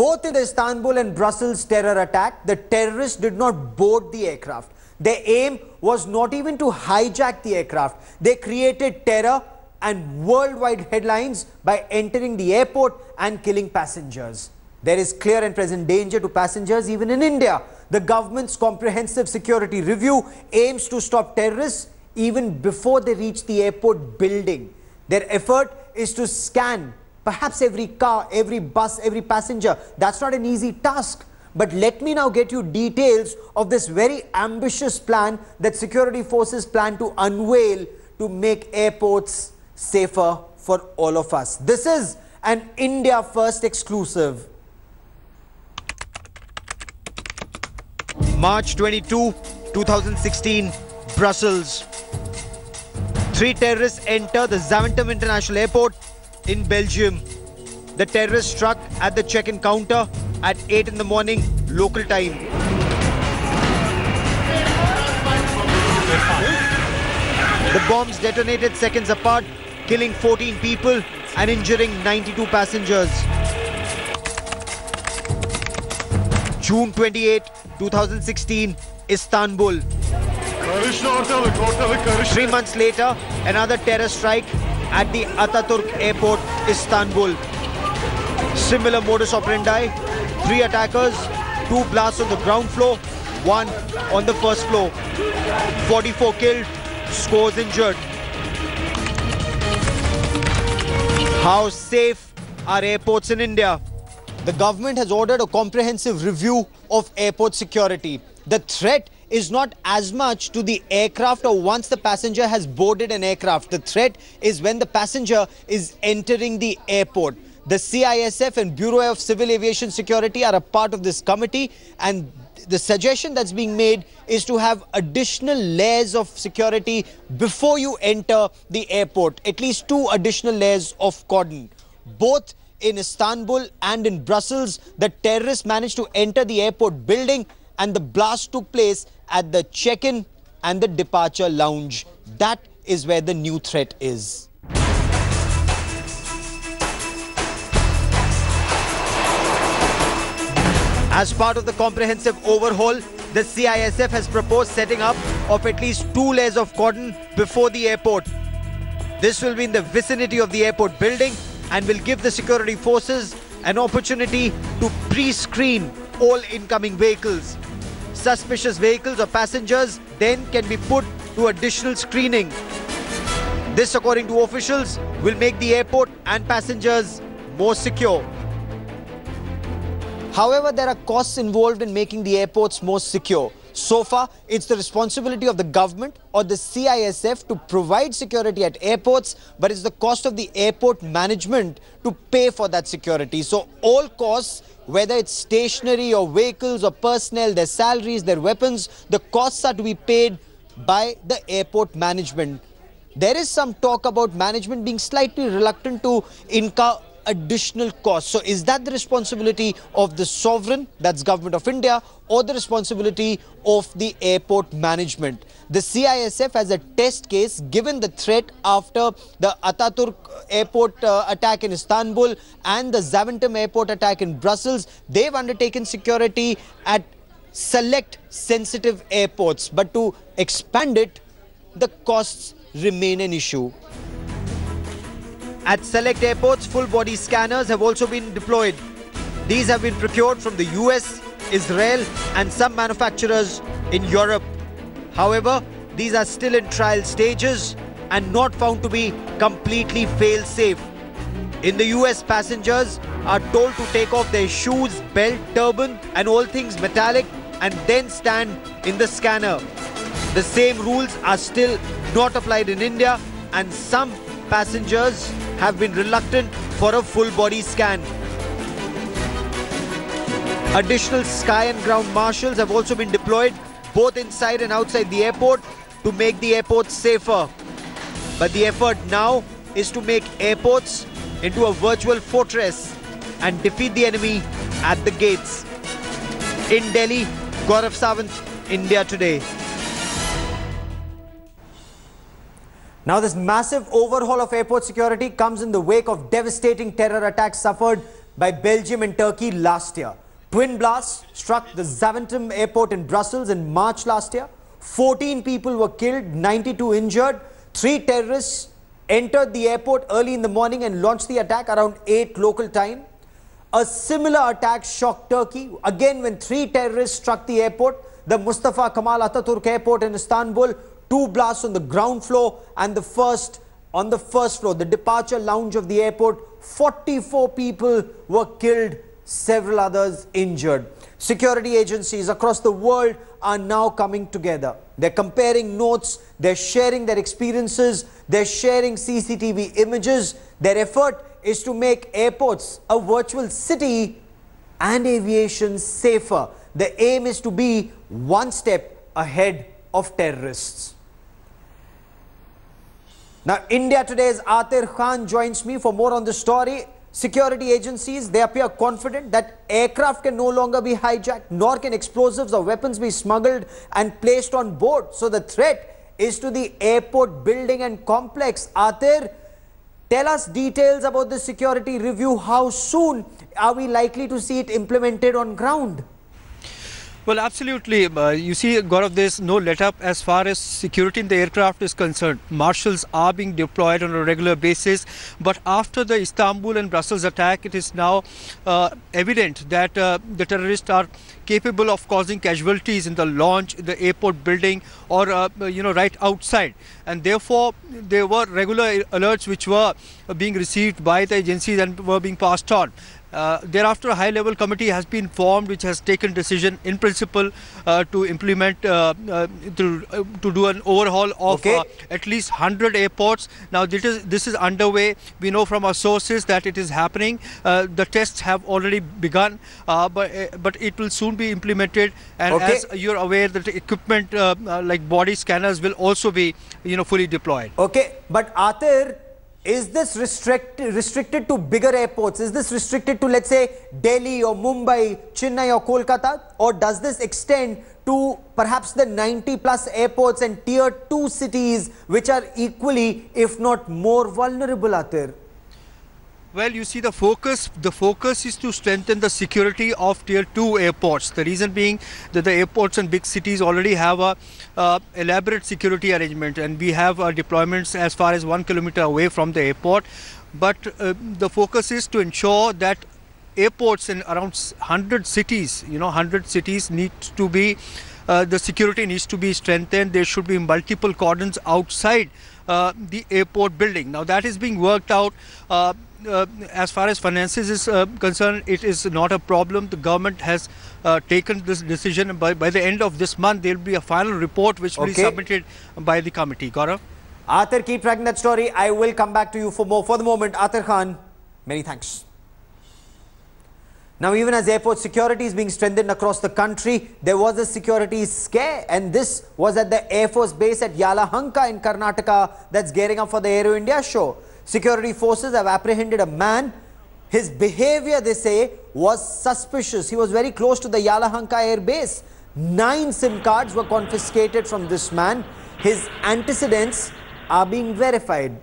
Both in the Istanbul and Brussels terror attack, the terrorists did not board the aircraft. Their aim was not even to hijack the aircraft. They created terror and worldwide headlines by entering the airport and killing passengers. There is clear and present danger to passengers even in India. The government's comprehensive security review aims to stop terrorists even before they reach the airport building. Their effort is to scan perhaps every car, every bus, every passenger. That's not an easy task. But let me now get you details of this very ambitious plan that security forces plan to unveil to make airports safer for all of us. This is an India First exclusive. March 22, 2016, Brussels. 3 terrorists enter the Zaventem International Airport in Belgium. The terrorists struck at the check-in counter at 8 in the morning, local time. The bombs detonated seconds apart, killing 14 people and injuring 92 passengers. June 28, 2016, Istanbul. 3 months later, another terror strike at the Atatürk Airport, Istanbul. Similar modus operandi, 3 attackers, 2 blasts on the ground floor, 1 on the first floor. 44 killed, scores injured. How safe are airports in India? The government has ordered a comprehensive review of airport security. The threat is not as much to the aircraft or once the passenger has boarded an aircraft. The threat is when the passenger is entering the airport. The CISF and Bureau of Civil Aviation Security are a part of this committee, and the suggestion that's being made is to have additional layers of security before you enter the airport, at least 2 additional layers of cordon. Both in Istanbul and in Brussels, the terrorists managed to enter the airport building and the blast took place at the check-in and the departure lounge. That is where the new threat is. As part of the comprehensive overhaul, the CISF has proposed setting up of at least 2 layers of cordon before the airport. This will be in the vicinity of the airport building and will give the security forces an opportunity to pre-screen all incoming vehicles. Suspicious vehicles or passengers then can be put to additional screening. This, according to officials, will make the airport and passengers more secure. However, there are costs involved in making the airports more secure. So far, it's the responsibility of the government or the CISF to provide security at airports, but it's the cost of the airport management to pay for that security. So all costs, whether it's stationery or vehicles or personnel, their salaries, their weapons, the costs are to be paid by the airport management. There is some talk about management being slightly reluctant to incur additional costs. So is that the responsibility of the sovereign, that's Government of India, or the responsibility of the airport management? The CISF has a test case given the threat after the Atatürk airport attack in Istanbul and the Zaventem airport attack in Brussels. They've undertaken security at select sensitive airports, but to expand it, the costs remain an issue. At select airports, full-body scanners have also been deployed. These have been procured from the US, Israel and some manufacturers in Europe. However, these are still in trial stages and not found to be completely fail-safe. In the US, passengers are told to take off their shoes, belt, turban and all things metallic and then stand in the scanner. The same rules are still not applied in India, and some passengers have been reluctant for a full body scan. Additional sky and ground marshals have also been deployed both inside and outside the airport to make the airport safer. But the effort now is to make airports into a virtual fortress and defeat the enemy at the gates. In Delhi, Gaurav Sawant, India Today. Now, this massive overhaul of airport security comes in the wake of devastating terror attacks suffered by Belgium and Turkey last year. Twin blasts struck the Zaventem airport in Brussels in March last year. 14 people were killed, 92 injured. 3 terrorists entered the airport early in the morning and launched the attack around 8 local time. A similar attack shocked Turkey. Again, when 3 terrorists struck the airport, the Mustafa Kemal Atatürk airport in Istanbul, 2 blasts on the ground floor and on the first floor, the departure lounge of the airport. 44 people were killed, several others injured. Security agencies across the world are now coming together. They're comparing notes, they're sharing their experiences, they're sharing CCTV images. Their effort is to make airports a virtual city and aviation safer. The aim is to be one step ahead of terrorists. Now, India Today's Atir Khan joins me for more on the story. Security agencies, they appear confident that aircraft can no longer be hijacked, nor can explosives or weapons be smuggled and placed on board. So the threat is to the airport building and complex. Atir, tell us details about the security review. How soon are we likely to see it implemented on ground? Well, absolutely. You see, Gaurav, there's no let-up as far as security in the aircraft is concerned. Marshals are being deployed on a regular basis. But after the Istanbul and Brussels attack, it is now evident that the terrorists are capable of causing casualties in the launch, the airport building, or right outside. And therefore, there were regular alerts which were being received by the agencies and were being passed on. Thereafter, a high-level committee has been formed, which has taken decision in principle to implement, to do an overhaul of at least 100 airports. Now, this is underway. We know from our sources that it is happening. The tests have already begun, but it will soon be implemented. And as you're aware, that equipment like body scanners will also be, fully deployed. Okay, but Atir, is this restricted to bigger airports? Is this restricted to, let's say, Delhi or Mumbai, Chennai or Kolkata? Or does this extend to perhaps the 90+ airports and tier 2 cities which are equally, if not more vulnerable, Atir? Well, you see, the focus is to strengthen the security of tier 2 airports. The reason being that the airports in big cities already have a elaborate security arrangement, and we have deployments as far as 1 kilometer away from the airport. But the focus is to ensure that airports in around 100 cities, 100 cities need to be, the security needs to be strengthened. There should be multiple cordons outside the airport building. Now, that is being worked out. As far as finances is concerned, it is not a problem. The government has taken this decision. By the end of this month, there will be a final report which will be submitted by the committee. Gaurav? Atir, keep tracking that story. I will come back to you for more. For the moment, Atir Khan, many thanks. Now, even as airport security is being strengthened across the country, there was a security scare, and this was at the Air Force base at Yelahanka in Karnataka that's gearing up for the Aero India show. Security forces have apprehended a man. His behavior, they say, was suspicious. He was very close to the Yelahanka Air Base. 9 SIM cards were confiscated from this man. His antecedents are being verified.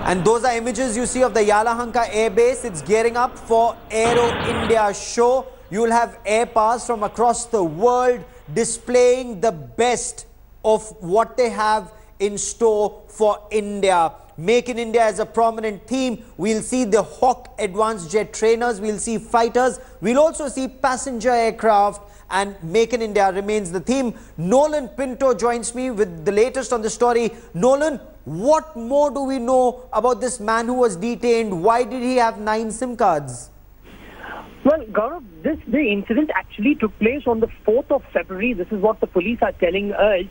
And those are images you see of the Yelahanka Air Base. It's gearing up for Aero India show. You will have airpass from across the world displaying the best of what they have in store for India. Make in India is a prominent theme. We'll see the Hawk advanced jet trainers. We'll see fighters. We'll also see passenger aircraft, and Make in India remains the theme. Nolan Pinto joins me with the latest on the story. Nolan, what more do we know about this man who was detained? Why did he have 9 SIM cards? Well, Gaurav, the incident actually took place on the 4th of February. This is what the police are telling us.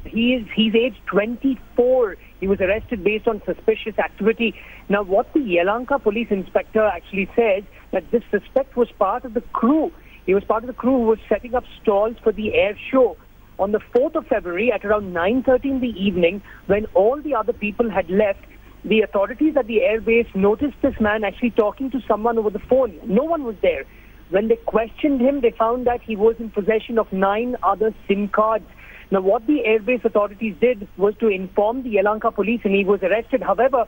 He's aged 24. He was arrested based on suspicious activity. Now, what the Yelahanka police inspector actually says, that this suspect was part of the crew. He was part of the crew who was setting up stalls for the air show. On the 4th of February, at around 9:30 in the evening, when all the other people had left, the authorities at the airbase noticed this man actually talking to someone over the phone. No one was there. When they questioned him, they found that he was in possession of 9 other SIM cards. Now, what the airbase authorities did was to inform the Yelahanka police, and he was arrested. However,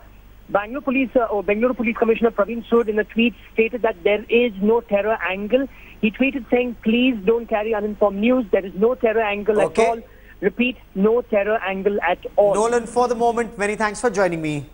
Bangalore Police Commissioner Praveen Sood in a tweet stated that there is no terror angle. He tweeted saying, please don't carry uninformed news. There is no terror angle at all. Repeat, no terror angle at all. Nolan, for the moment, many thanks for joining me.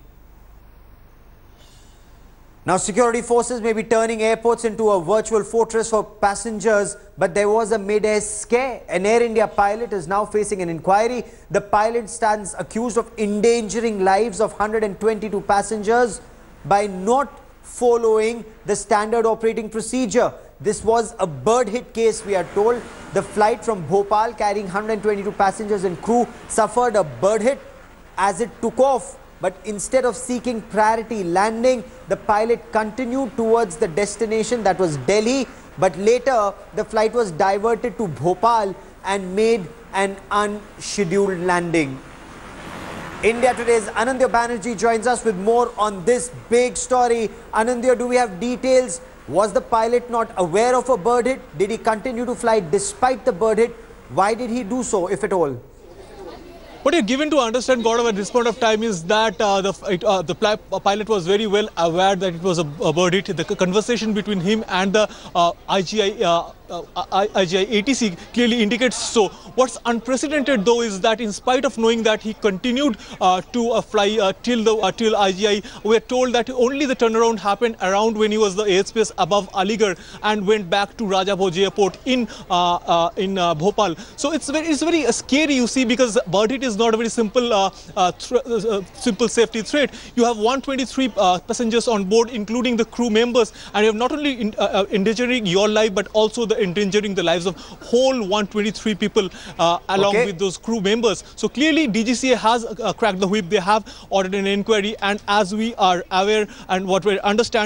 Now, security forces may be turning airports into a virtual fortress for passengers, but there was a mid-air scare. An Air India pilot is now facing an inquiry. The pilot stands accused of endangering lives of 122 passengers by not following the standard operating procedure. This was a bird hit case, we are told. The flight from Bhopal carrying 122 passengers and crew suffered a bird hit as it took off. But instead of seeking priority landing, the pilot continued towards the destination, that was Delhi. But later, the flight was diverted to Bhopal and made an unscheduled landing. India Today's Anandya Banerjee joins us with more on this big story. Anandya, do we have details? Was the pilot not aware of a bird hit? Did he continue to fly despite the bird hit? Why did he do so, if at all? What you're given to understand, Gaurav, at this point of time is that the pilot was very well aware that it was a bird hit. The conversation between him and the IGI ATC clearly indicates so. What's unprecedented though is that in spite of knowing that he continued to fly till IGI, we are told that only the turnaround happened around when he was the airspace above Aligarh and went back to Raja Bhoji Airport in Bhopal. So it's very scary, you see, because bird hit is not a very simple simple safety threat. You have 123 passengers on board, including the crew members, and you have not only endangering your life but also endangering the lives of whole 123 people along with those crew members. So clearly DGCA has cracked the whip. They have ordered an inquiry, and as we are aware and what we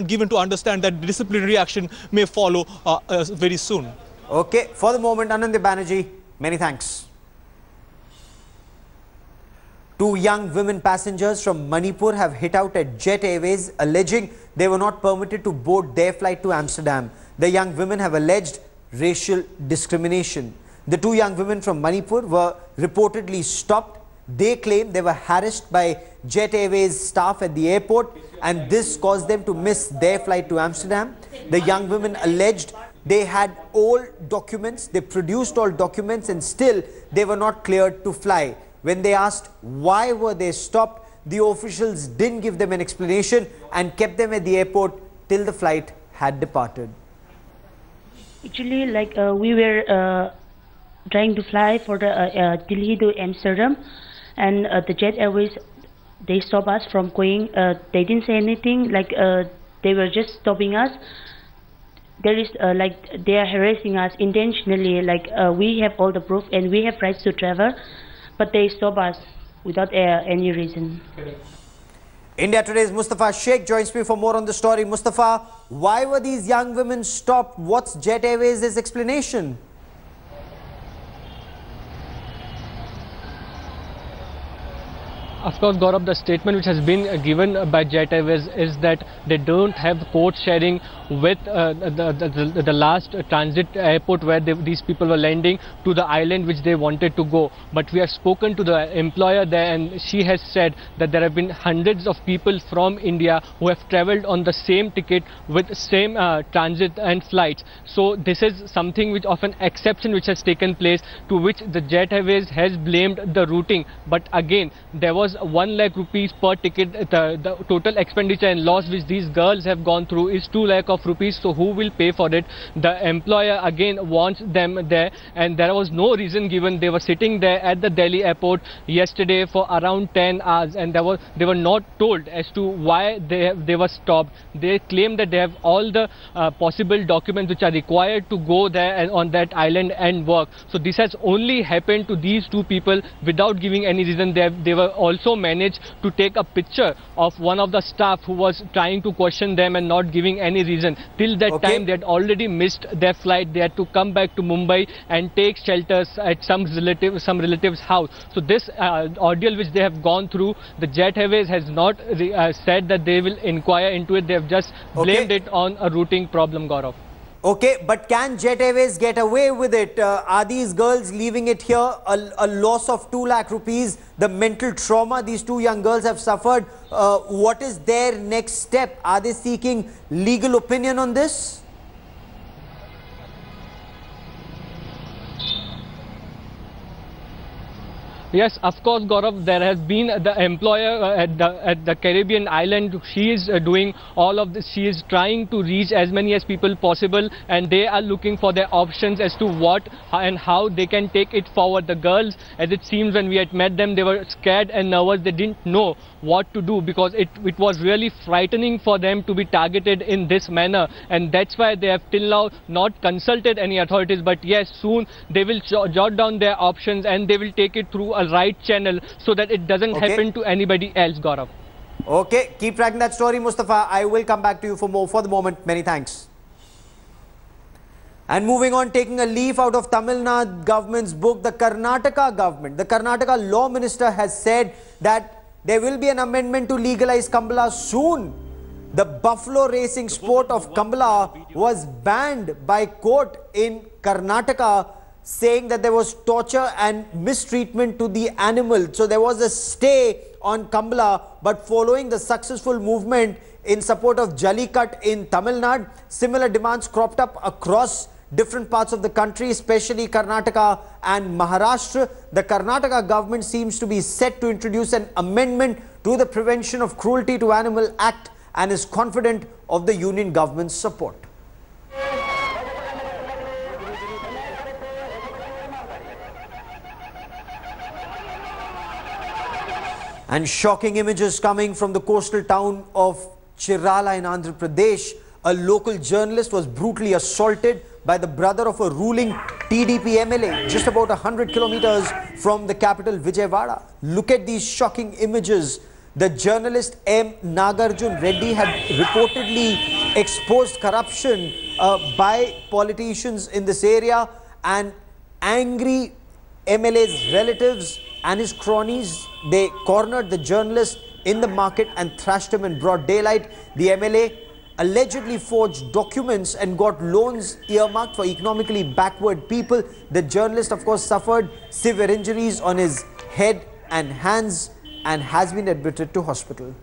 given to understand that disciplinary action may follow very soon. Okay, for the moment, Anandya Banerjee, many thanks. Two young women passengers from Manipur have hit out at Jet Airways, alleging they were not permitted to board their flight to Amsterdam. The young women have alleged racial discrimination. The two young women from Manipur were reportedly stopped. They claim they were harassed by Jet Airways staff at the airport, and this caused them to miss their flight to Amsterdam. The young women alleged they had all documents, they produced all documents, and still they were not cleared to fly. When they asked why were they stopped, the officials didn't give them an explanation and kept them at the airport till the flight had departed. Actually, we were trying to fly for the Delhi to Amsterdam, and the Jet Airways, they stopped us from going. They didn't say anything, they were just stopping us. There is they are harassing us intentionally, we have all the proof and we have rights to travel, but they stop us without any reason. India Today's Mustafa Sheikh joins me for more on the story. Mustafa, why were these young women stopped? What's Jet Airways' explanation? Of course, Gaurav, the statement which has been given by Jet Airways is that they don't have port sharing with the last transit airport where these people were landing to the island which they wanted to go. But we have spoken to the employer there, and she has said that there have been hundreds of people from India who have travelled on the same ticket with same transit and flights. So this is something which of an exception which has taken place, to which the Jet Airways has blamed the routing. But again, there was 1 lakh rupees per ticket. The total expenditure and loss which these girls have gone through is 2 lakh of rupees. So who will pay for it? The employer again wants them there, and there was no reason given. They were sitting there at the Delhi airport yesterday for around 10 hours, and they were not told as to why they were stopped. They claim that they have all the possible documents which are required to go there and on that island and work. So this has only happened to these two people without giving any reason. They were also managed to take a picture of one of the staff who was trying to question them and not giving any reason. Till that time, they had already missed their flight. They had to come back to Mumbai and take shelters at some relative's house. So this ordeal which they have gone through, the Jet Airways has not said that they will inquire into it. They have just blamed it on a routing problem, Gaurav. Okay, but can Jet Airways get away with it? Are these girls leaving it here? A loss of 2 lakh rupees, the mental trauma these 2 young girls have suffered. What is their next step? Are they seeking legal opinion on this? Yes, of course, Gaurav, there has been the employer at the Caribbean island. She is doing all of this. She is trying to reach as many as people possible, and they are looking for their options as to what and how they can take it forward. The girls, as it seems, when we had met them, they were scared and nervous. They didn't know what to do because it was really frightening for them to be targeted in this manner, and that's why they have till now not consulted any authorities. But yes, soon they will jot down their options and they will take it through a right channel so that it doesn't happen to anybody else, Gaurav. Okay, keep tracking that story, Mustafa. I will come back to you for more. For the moment, many thanks. And moving on, taking a leaf out of Tamil Nadu government's book, the Karnataka government, the Karnataka law minister has said that there will be an amendment to legalize Kambala soon. The buffalo racing sport of Kambala was banned by court in Karnataka, saying that there was torture and mistreatment to the animal. So there was a stay on Kambala, but following the successful movement in support of Jallikat in Tamil Nadu, similar demands cropped up across different parts of the country, especially Karnataka and Maharashtra. The Karnataka government seems to be set to introduce an amendment to the Prevention of Cruelty to Animal Act and is confident of the union government's support. And shocking images coming from the coastal town of Chirala in Andhra Pradesh. A local journalist was brutally assaulted by the brother of a ruling TDP MLA just about 100 kilometers from the capital Vijayawada. Look at these shocking images. The journalist M. Nagarjun Reddy had reportedly exposed corruption by politicians in this area, and angry MLA's relatives and his cronies, they cornered the journalist in the market and thrashed him in broad daylight. The MLA allegedly forged documents and got loans earmarked for economically backward people. The journalist, of course, suffered severe injuries on his head and hands and has been admitted to hospital.